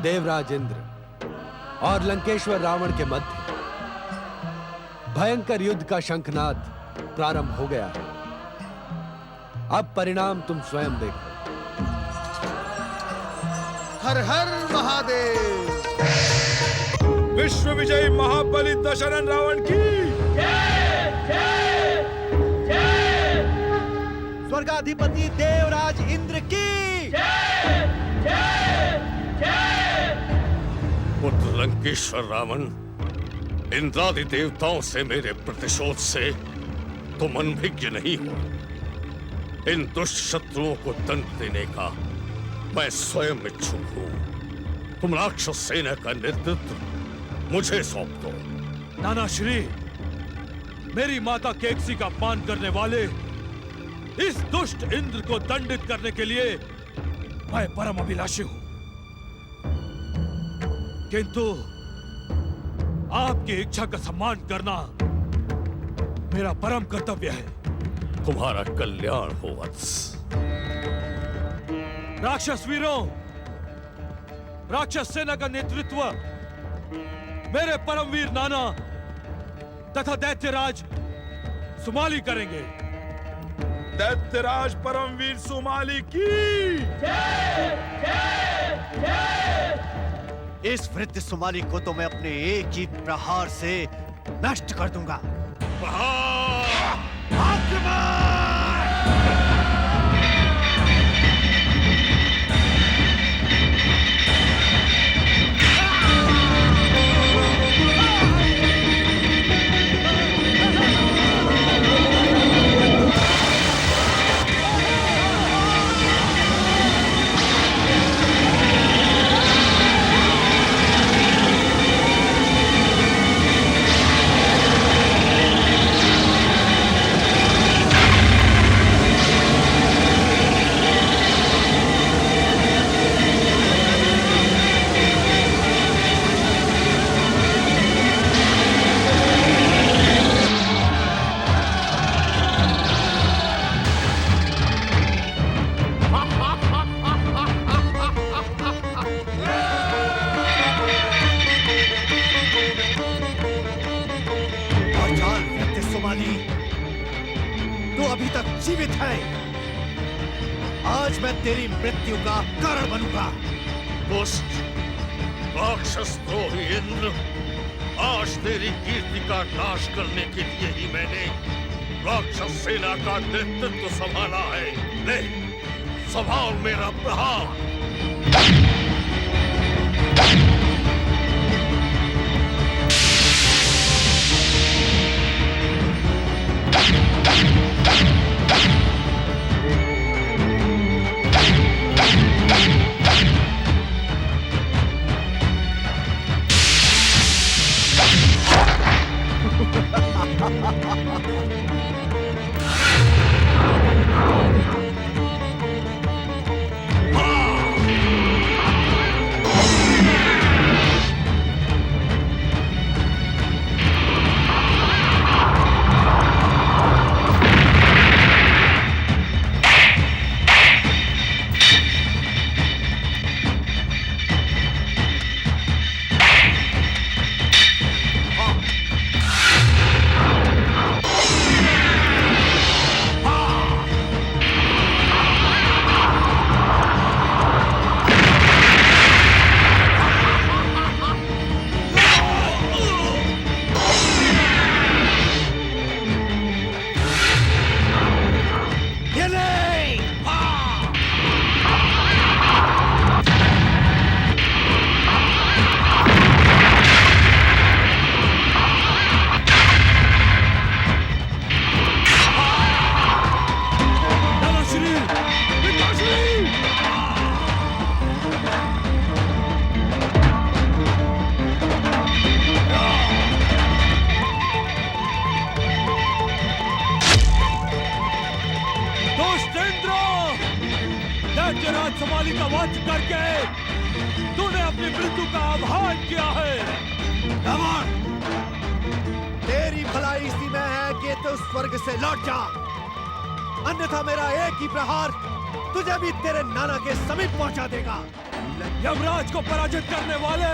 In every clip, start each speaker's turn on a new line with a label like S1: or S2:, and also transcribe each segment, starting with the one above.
S1: देवराज इंद्र और लंकेश्वर रावण के मध्य भयंकर युद्ध का शंखनाद प्रारंभ हो गया है। अब परिणाम तुम स्वयं देखो।
S2: हर हर महादेव।
S3: विश्व विजयी महाबली दशरथ रावण की
S2: स्वर्गाधिपति देवराज इंद्र की
S4: पुत्र लंकेश्वर रावण, इंद्रादि देवताओं से मेरे प्रतिशोध से तुम अनभिज्ञ नहीं हो। इन दुष्ट शत्रुओं को दंड देने का मैं स्वयं इच्छुक हूं। तुम राक्षस सेना का नेतृत्व मुझे सौंप दो।
S3: नाना श्री, मेरी माता केकसी का अपमान करने वाले इस दुष्ट इंद्र को दंडित करने के लिए मैं परम अभिलाषी हूं, किंतु आपकी इच्छा का सम्मान करना मेरा परम कर्तव्य है।
S4: तुम्हारा कल्याण हो वत्स।
S3: राक्षस वीरों, राक्षस सेना का नेतृत्व मेरे परमवीर नाना तथा दैत्यराज सुमाली करेंगे। दैत्यराज परमवीर सुमाली की
S2: इस वृद्ध सुमाली को तो मैं अपने एक ही प्रहार से नष्ट कर दूंगा। तो अभी तक जीवित है। आज मैं तेरी मृत्यु का कारण बनूंगा।
S4: दुष्ट राक्षस द्रोही इंद्र, आज तेरी कीर्ति का नाश करने के लिए ही मैंने राक्षस सेना का नेतृत्व संभाला है। ले, संभाल मेरा प्रहार।
S3: संभाली का वध करके तूने अपनी मृत्यु का आह्वान किया है।
S2: रावण, तेरी भलाई इसी में है कि तू स्वर्ग से लौट जा, अन्यथा मेरा एक ही प्रहार तुझे भी तेरे नाना के समीप पहुंचा देगा।
S3: यमराज को पराजित करने वाले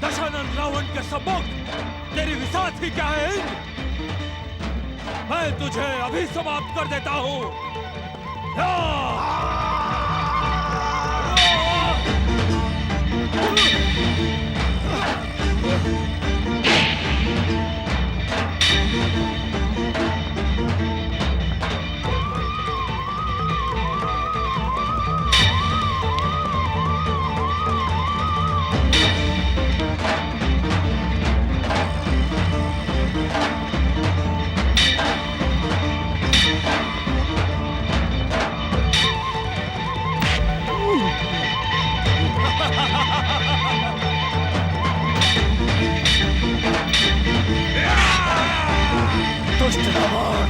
S3: दशानन रावण के सबक तेरी विसात ही क्या है इंद्र? मैं तुझे अभी समाप्त कर देता हूं।
S2: दुष्ट रावण!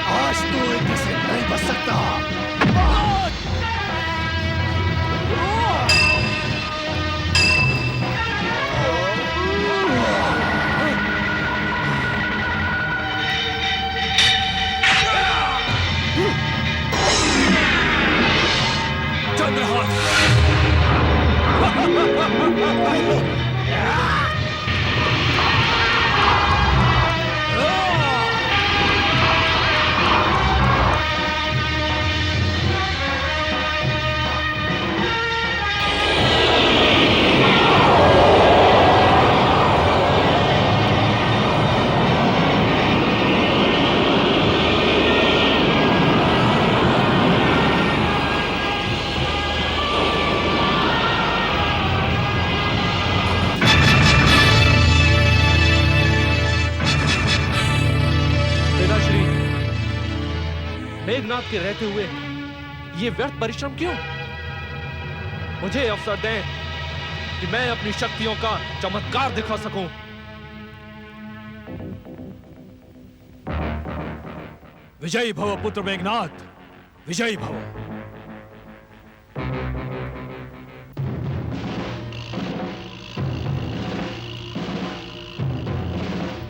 S2: आज तू इनसे से नहीं बच सकता।
S5: मेघनाथ के रहते हुए ये व्यर्थ परिश्रम क्यों? मुझे अवसर दें कि मैं अपनी शक्तियों का चमत्कार दिखा सकूं।
S3: विजयी भव पुत्र मेघनाथ, विजयी भव।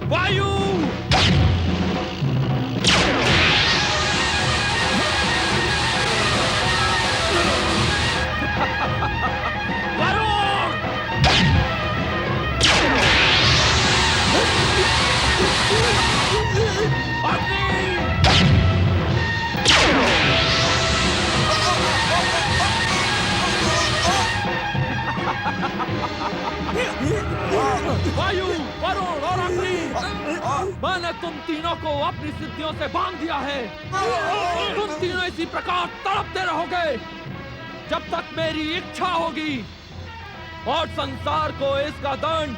S5: वायु! वायु, वरुण और अग्नि, मैंने तुम तीनों को अपनी सिद्धियों से बांध दिया है। तुम तीनों इसी प्रकार तड़पते रहोगे जब तक मेरी इच्छा होगी, और संसार को इसका दंड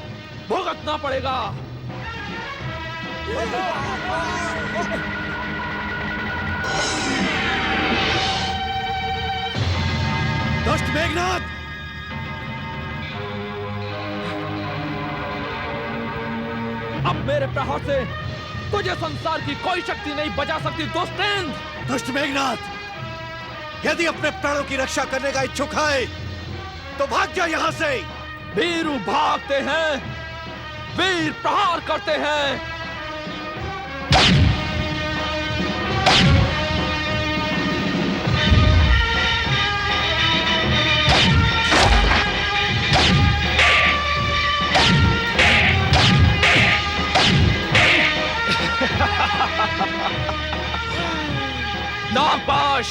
S5: भुगतना पड़ेगा।
S2: दुष्ट मेघनाथ,
S5: अब मेरे प्रहार से तुझे संसार की कोई शक्ति नहीं बचा सकती दुष्ट इंद्र।
S2: दुष्ट मेघनाथ, यदि अपने प्राणों की रक्षा करने का इच्छुक है तो भाग जा यहाँ से।
S5: वीरू भागते हैं, वीर प्रहार करते हैं। नागपाश,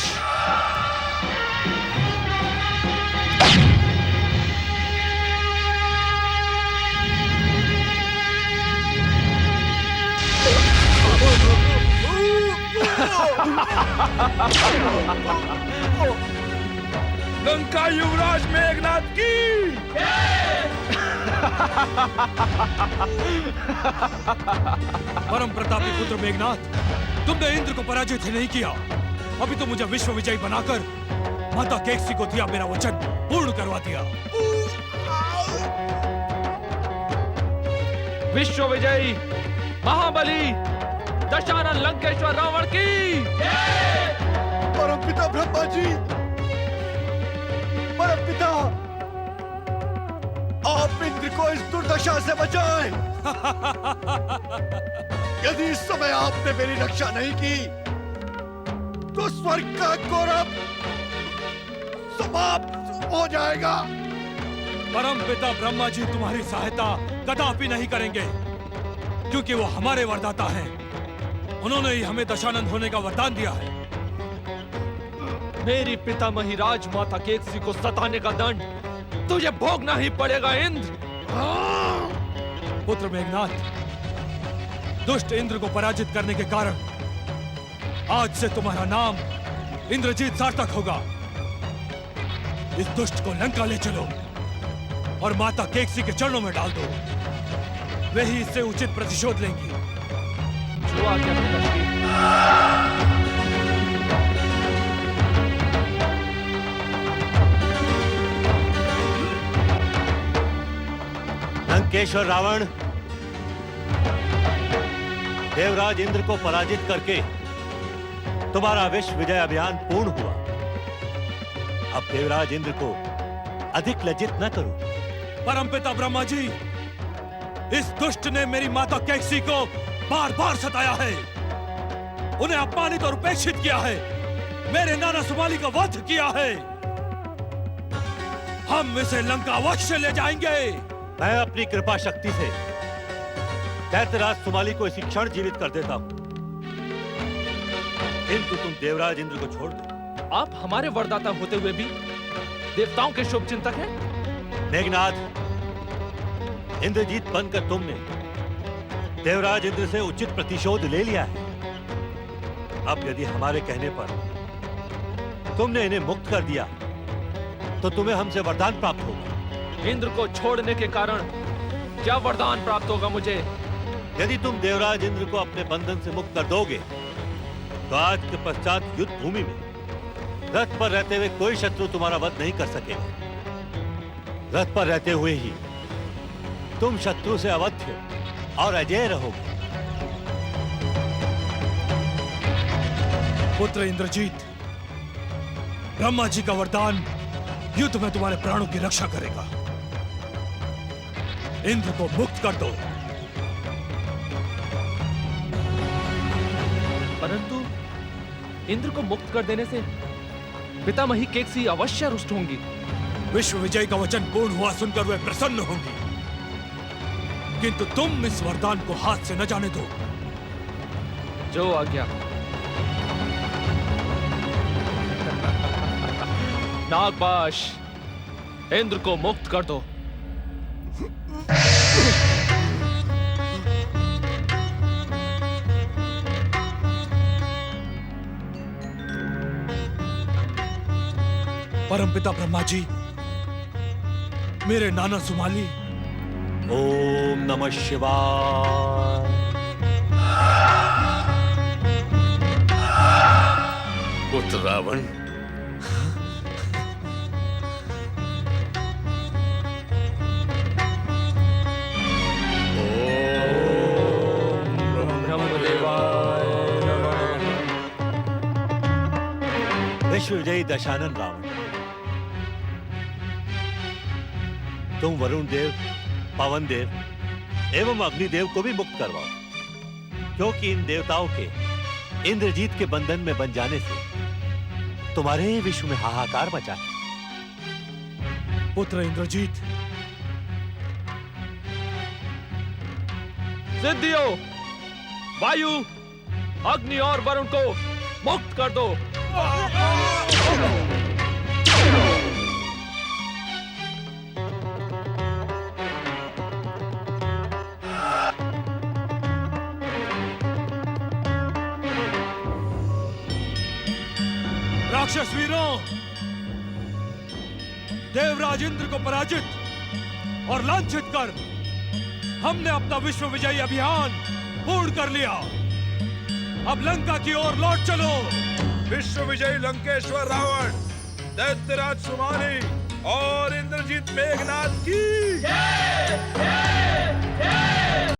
S3: लंका युवराज मेघनाथ की। परम प्रतापी पुत्र मेघनाथ, तुमने इंद्र को पराजित ही नहीं किया, अभी तो मुझे विश्व विजयी बनाकर माता केकसी को दिया मेरा वचन पूर्ण करवा दिया।
S5: विश्व विजयी महाबली दशानन लंकेश्वर रावण की।
S2: परमपिता ब्रह्मा जी, परमपिता, आप इंद्र को इस दुर्दशा से बचाएं। यदि इस समय आपने मेरी रक्षा नहीं की तो स्वर्ग का गौरव समाप्त हो जाएगा।
S3: परम पिता ब्रह्मा जी तुम्हारी सहायता कदापि नहीं करेंगे, क्योंकि वो हमारे वरदाता हैं। उन्होंने ही हमें दशानंद होने का वरदान दिया है।
S5: मेरी पितामही राजमाता केकसी को सताने का दंड तुझे भोगना ही पड़ेगा इंद्र।
S3: पुत्र मेघनाथ, दुष्ट इंद्र को पराजित करने के कारण आज से तुम्हारा नाम इंद्रजीत सार्थक होगा। इस दुष्ट को लंका ले चलो और माता केकसी के चरणों में डाल दो। वे ही इससे उचित प्रतिशोध लेंगी।
S5: जो आज्ञा पिताश्री।
S2: लंकेश्वर रावण, देवराज इंद्र को पराजित करके तुम्हारा विश्व विजय अभियान पूर्ण हुआ। अब देवराज इंद्र को अधिक लज्जित न करो।
S3: परमपिता ब्रह्मा जी, इस दुष्ट ने मेरी माता केकसी को बार बार सताया है, उन्हें अपमानित और उपेक्षित किया है, मेरे नाना सुमाली का वध किया है। हम इसे लंका अवश्य ले जाएंगे।
S2: मैं अपनी कृपा शक्ति से दैत्यराज सुमाली को इसी क्षण जीवित कर देता हूं, किंतु तुम देवराज इंद्र को छोड़ दो।
S5: आप हमारे वरदाता होते हुए भी देवताओं के शुभ चिंतक हैं।
S2: मेघनाथ, इंद्रजीत बनकर तुमने देवराज इंद्र से उचित प्रतिशोध ले लिया है। अब यदि हमारे कहने पर तुमने इन्हें मुक्त कर दिया तो तुम्हें हमसे वरदान प्राप्त होगा।
S5: इंद्र को छोड़ने के कारण क्या वरदान प्राप्त होगा मुझे?
S2: यदि तुम देवराज इंद्र को अपने बंधन से मुक्त कर दोगे तो आज के पश्चात युद्ध भूमि में रथ पर रहते हुए कोई शत्रु तुम्हारा वध नहीं कर सकेगा। रथ पर रहते हुए ही तुम शत्रु से अवध्य और अजय रहोगे।
S3: पुत्र इंद्रजीत, ब्रह्मा जी का वरदान युद्ध में तुम्हारे प्राणों की रक्षा करेगा। इंद्र को मुक्त कर दो।
S5: परंतु इंद्र को मुक्त कर देने से पितामही केकसी अवश्य रुष्ट होंगी।
S3: विश्व विजय का वचन पूर्ण हुआ सुनकर वे प्रसन्न होंगी, किंतु तुम इस वरदान को हाथ से न जाने दो।
S5: जो आज्ञा। नागपाश, इंद्र को मुक्त कर दो।
S3: परमपिता ब्रह्मा जी, मेरे नाना सुमाली।
S2: ओम नमः शिवाय।
S4: पुत्र रावण, ओम
S2: विश्व विजयी दशानन रावण, तुम वरुण देव, पवन देव एवं अग्निदेव को भी मुक्त करवाओ, क्योंकि इन देवताओं के इंद्रजीत के बंधन में बन जाने से तुम्हारे ही विश्व में हाहाकार मचा है।
S3: पुत्र इंद्रजीत,
S5: सिद्धियों, वायु, अग्नि और वरुण को मुक्त कर दो।
S3: राक्षस वीरों, देवराज इंद्र को पराजित और लांछित कर हमने अपना विश्व विजयी अभियान पूर्ण कर लिया। अब लंका की ओर लौट चलो।
S6: विश्व विजयी लंकेश्वर रावण, दैत्यराज सुमानी और इंद्रजीत मेघनाथ की
S5: जय जय जय